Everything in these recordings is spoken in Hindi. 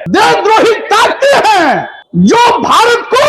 देशद्रोही ताकतें हैं जो भारत को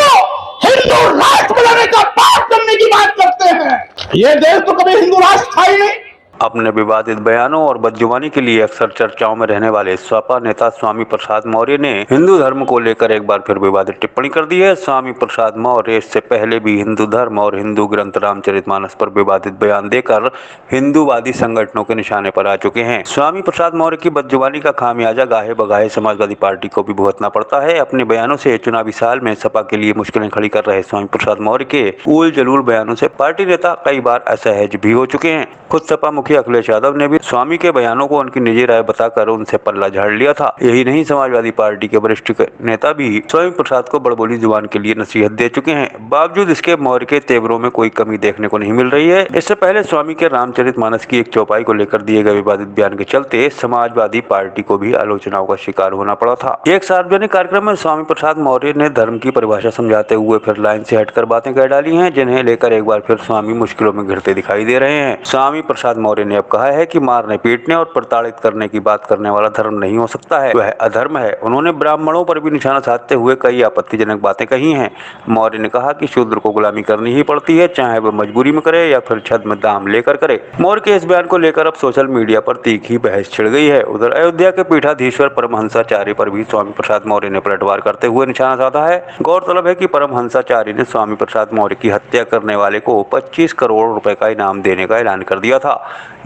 हिंदू राष्ट्र बनाने का पाप करने की बात करते हैं। ये देश तो कभी हिंदू राष्ट्र था ही नहीं। अपने विवादित बयानों और बदजुबानी के लिए अक्सर चर्चाओं में रहने वाले सपा नेता स्वामी प्रसाद मौर्य ने हिंदू धर्म को लेकर एक बार फिर विवादित टिप्पणी कर दी है। स्वामी प्रसाद मौर्य इससे पहले भी हिंदू धर्म और हिंदू ग्रंथ रामचरितमानस पर विवादित बयान देकर हिंदूवादी संगठनों के निशाने पर आ चुके हैं। स्वामी प्रसाद मौर्य की बदजुबानी का खामियाजा गाहे बगाहे समाजवादी पार्टी को भी भुगतना पड़ता है। अपने बयानों से चुनावी साल में सपा के लिए मुश्किलें खड़ी कर रहे स्वामी प्रसाद मौर्य के उल जलूल बयानों से पार्टी नेता कई बार असहज भी हो चुके हैं। खुद सपा मुखिया अखिलेश यादव ने भी स्वामी के बयानों को उनकी निजी राय बताकर उनसे पल्ला झाड़ लिया था। यही नहीं, समाजवादी पार्टी के वरिष्ठ नेता भी स्वामी प्रसाद को बड़बोली जुबान के लिए नसीहत दे चुके हैं। बावजूद इसके मौर्य के तेवरों में कोई कमी देखने को नहीं मिल रही है। इससे पहले स्वामी के रामचरितमानस की एक चौपाई को लेकर दिए गए विवादित बयान के चलते समाजवादी पार्टी को भी आलोचनाओं का शिकार होना पड़ा था। एक सार्वजनिक कार्यक्रम में स्वामी प्रसाद मौर्य ने धर्म की परिभाषा समझाते हुए फिर लाइन से हटकर बातें कह डाली हैं, जिन्हें लेकर एक बार फिर स्वामी मुश्किलों में घिरते दिखाई दे रहे हैं। स्वामी प्रसाद मौर्य ने अब कहा है कि मारने पीटने और प्रताड़ित करने की बात करने वाला धर्म नहीं हो सकता है, वह अधर्म है। उन्होंने ब्राह्मणों पर भी निशाना साधते हुए कई आपत्तिजनक बातें कही हैं। मौर्य ने कहा कि शूद्र को गुलामी करनी ही पड़ती है, चाहे वह मजबूरी में करे या फिर छद्म दाम लेकर करे। मौर्य के इस बयान को लेकर अब सोशल मीडिया पर तीखी बहस छिड़ गई है। उधर अयोध्या के पीठाधीश्वर परमहंसाचार्य पर भी स्वामी प्रसाद मौर्य ने पलटवार करते हुए निशाना साधा है। गौरतलब है कि परमहंसाचार्य ने स्वामी प्रसाद मौर्य की हत्या करने वाले को 25 करोड़ रुपए का इनाम देने का ऐलान कर दिया था,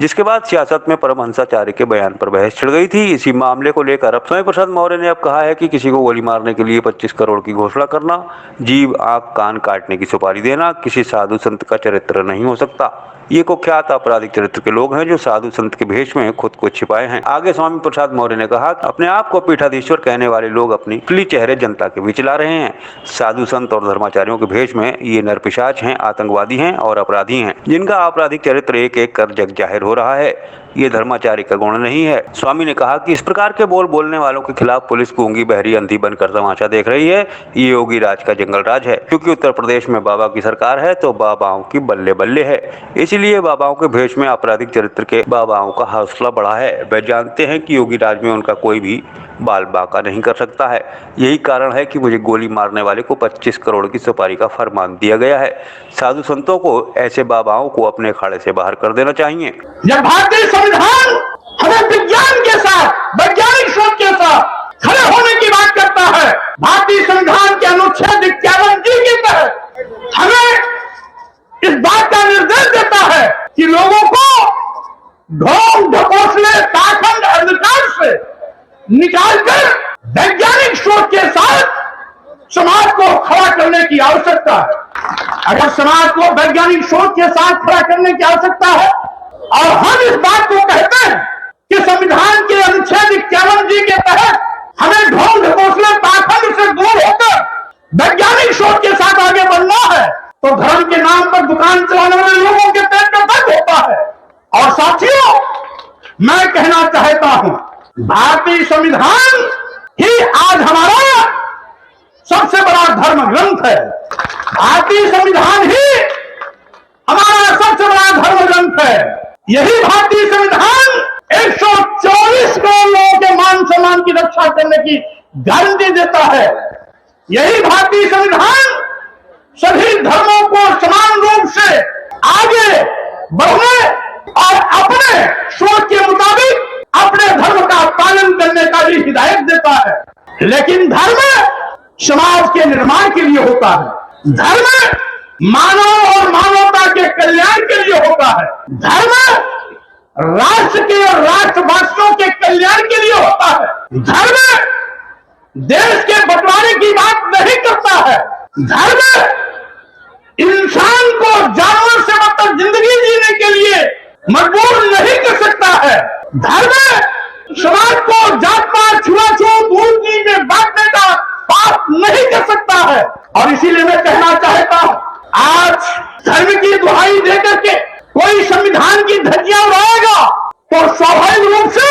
जिसके बाद सियासत में परमहंसाचार्य के बयान पर बहस छिड़ गई थी। इसी मामले को लेकर अब स्वामी प्रसाद मौर्य ने अब कहा है कि किसी को गोली मारने के लिए 25 करोड़ की घोषणा करना, जीभ आंख कान काटने की सुपारी देना किसी साधु संत का चरित्र नहीं हो सकता। ये कुख्यात आपराधिक चरित्र के लोग हैं जो साधु संत के भेष में खुद को छिपाए हैं। आगे स्वामी प्रसाद मौर्य ने कहा, अपने आप को पीठाधीश्वर कहने वाले लोग अपनी असली चेहरे जनता के बीच ला रहे हैं। साधु संत और धर्माचार्यों के भेष में ये नरपिशाच हैं, आतंकवादी हैं और अपराधी हैं, जिनका आपराधिक चरित्र एक एक कर जग जाहिर हो रहा है। ये धर्माचार्य का गुण नहीं है। स्वामी ने कहा कि इस प्रकार के बोल बोलने वालों के खिलाफ पुलिस गूंगी बहरी अंधी बनकर तमाशा देख रही है। ये योगी राज का जंगल राज है। क्योंकि उत्तर प्रदेश में बाबा की सरकार है तो बाबाओं की बल्ले बल्ले है, इसीलिए बाबाओं के भेष में आपराधिक चरित्र के बाबाओं का हौसला बढ़ा है। वे जानते हैं कि योगी राज में उनका कोई भी बाल बाका नहीं कर सकता है। यही कारण है कि मुझे गोली मारने वाले को 25 करोड़ की सुपारी का फरमान दिया गया है। साधु संतों को ऐसे बाबाओं को अपने अखाड़े से बाहर कर देना चाहिए। जब भारतीय संविधान हमें विज्ञान के साथ, वैज्ञानिक सोच के साथ खड़े होने की बात करता है, भारतीय संविधान के अनुच्छेद 51G के तहत हमें इस बात का निर्देश देता है कि लोगों को ढोंग ढकोसले पाखंड अंधकार से निकालकर वैज्ञानिक सोच के साथ समाज को खड़ा करने की आवश्यकता है। अगर समाज को वैज्ञानिक सोच के साथ खड़ा करने की आवश्यकता है और हम इस बात को कहते हैं कि संविधान के अनुच्छेद 51G के तहत हमें ढोंग ढकोसले पाखंड से दूर होकर वैज्ञानिक सोच के साथ आगे बढ़ना है, तो धर्म के नाम पर दुकान चलाने वाले लोगों के पेट में दर्द होता है। और साथियों, मैं कहना चाहता हूं, भारतीय संविधान ही आज हमारा सबसे बड़ा धर्म ग्रंथ है। भारतीय संविधान ही हमारा सबसे बड़ा धर्म ग्रंथ है। यही भारतीय संविधान 124 करोड़ लोगों के मान सम्मान की रक्षा करने की गारंटी देता है। यही भारतीय संविधान सभी धर्मों को समान रूप से आगे बढ़ने और अपने सोच के मुताबिक अपने धर्म का पालन करने का भी हिदायत देता है। लेकिन धर्म समाज के निर्माण के लिए होता है। धर्म मानव और मानवता के कल्याण के लिए होता है। धर्म राष्ट्र के और राष्ट्रवासियों के कल्याण के लिए होता है। धर्म देश के बंटवारे की बात नहीं करता है। धर्म इंसान को जानवर से मतलब जिंदगी जीने के लिए मजबूर नहीं कर सकता है। धर्म समाज को जात पात छुआछूत ऊंच नीच में बांटने का पाप नहीं कर सकता है। और इसीलिए मैं कहना चाहता हूं, आज धर्म की दुहाई देकर के कोई संविधान की धज्जियां उड़ाएगा तो स्वाभाविक रूप से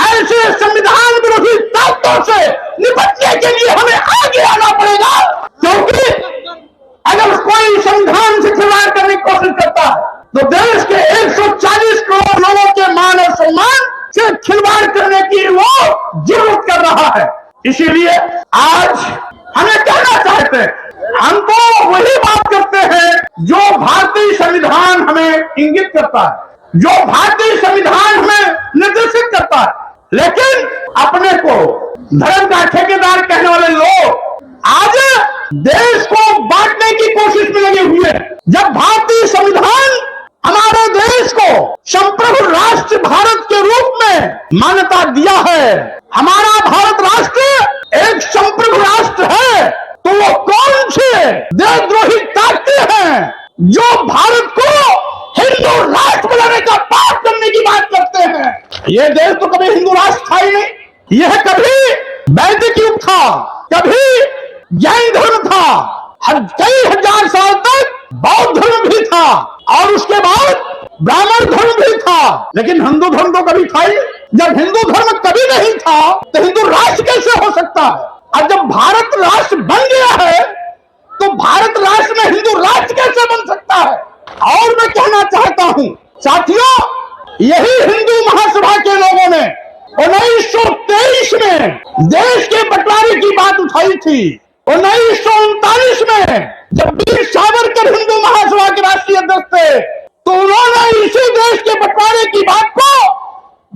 ऐसे संविधान विरोधी ताकतों से निपटने के लिए हमें आगे आना पड़ेगा। क्योंकि अगर कोई संविधान से खिलवाड़ करने की कोशिश करता है तो देश के 140 करोड़ लोगों के मान और सम्मान से खिलवाड़ करने की वो जरूरत कर रहा है। इसीलिए आज हमें कहना चाहते हैं, हम तो वही बात करते हैं जो भारतीय संविधान हमें इंगित करता है, जो भारतीय संविधान हमें निर्देशित करता है। लेकिन अपने को धर्म का ठेकेदार कहने वाले लोग आज देश को बांटने की कोशिश में लगे हुए हैं। जब भारतीय संविधान हमारे देश को संप्रभु राष्ट्र भारत के रूप में मान्यता दिया है, हमारा भारत राष्ट्र एक संप्रभु राष्ट्र है, तो वो कौन से देशद्रोही ताकतें हैं जो भारत को हिंदू राष्ट्र बनाने का पाप करने की बात करते हैं? ये देश तो कभी हिंदू राष्ट्र था ही नहीं। यह कभी वैदिक युग था, कभी जैन धर्म था, कई हजार साल तक बौद्ध धर्म भी था और उसके बाद ब्राह्मण धर्म भी था, लेकिन हिंदू धर्म तो कभी था ही। जब हिंदू धर्म कभी नहीं था तो हिंदू राष्ट्र कैसे हो सकता है? और जब भारत राष्ट्र बन गया है तो भारत राष्ट्र में हिंदू राष्ट्र कैसे बन सकता है? और मैं कहना चाहता हूं साथियों, यही हिंदू महासभा के लोगों ने 1923 में देश के बंटवारे की बात उठाई थी। 1939 में जब वीर सावरकर हिंदू महासभा के राष्ट्रीय अध्यक्ष थे तो उन्होंने इसी देश के बंटवारे की बात को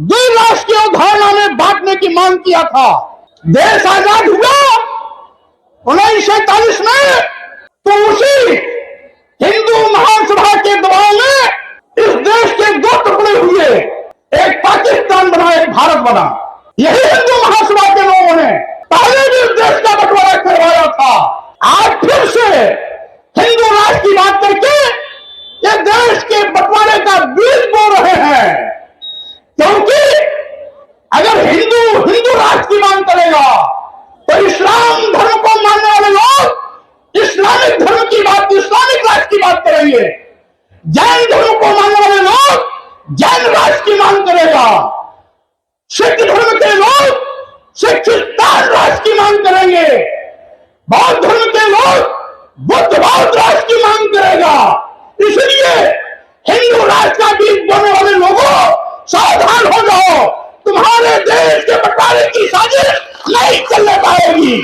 द्विराष्ट्र की अवधारणा में बांटने की मांग किया था। देश आजाद हुआ 1947 में, तो उसी हिंदू महासभा के दबाव में इस देश के दो टुकड़े हुए, एक पाकिस्तान बना, एक भारत बना। यही हिंदू महासभा के लोगों ने पहले भी इस देश का बंटवारा करवाया था। आज फिर से हिंदू राष्ट्र की बात करके ये देश के बंटवारे का बीज बो रहे हैं, क्योंकि अगर हिंदू राष्ट्र की मांग करेगा तो इस्लाम धर्म को मानने वाले लोग इस्लामिक धर्म की बात, इस्लामिक राष्ट्र की बात करेंगे। जैन धर्म को मानने वाले लोग जैन राष्ट्र की मांग करेगा। सिख धर्म के लोग सिखिस्तान राष्ट्र की मांग करेंगे। बौद्ध धर्म के लोग बुद्ध बौद्ध राष्ट्र की मांग करेगा। इसलिए हिंदू राष्ट्र का बीज बोने वाले लोगों सावधान हो जाओ, तुम्हारे देश के बंटवारे की साजिश नहीं चलने पाएगी।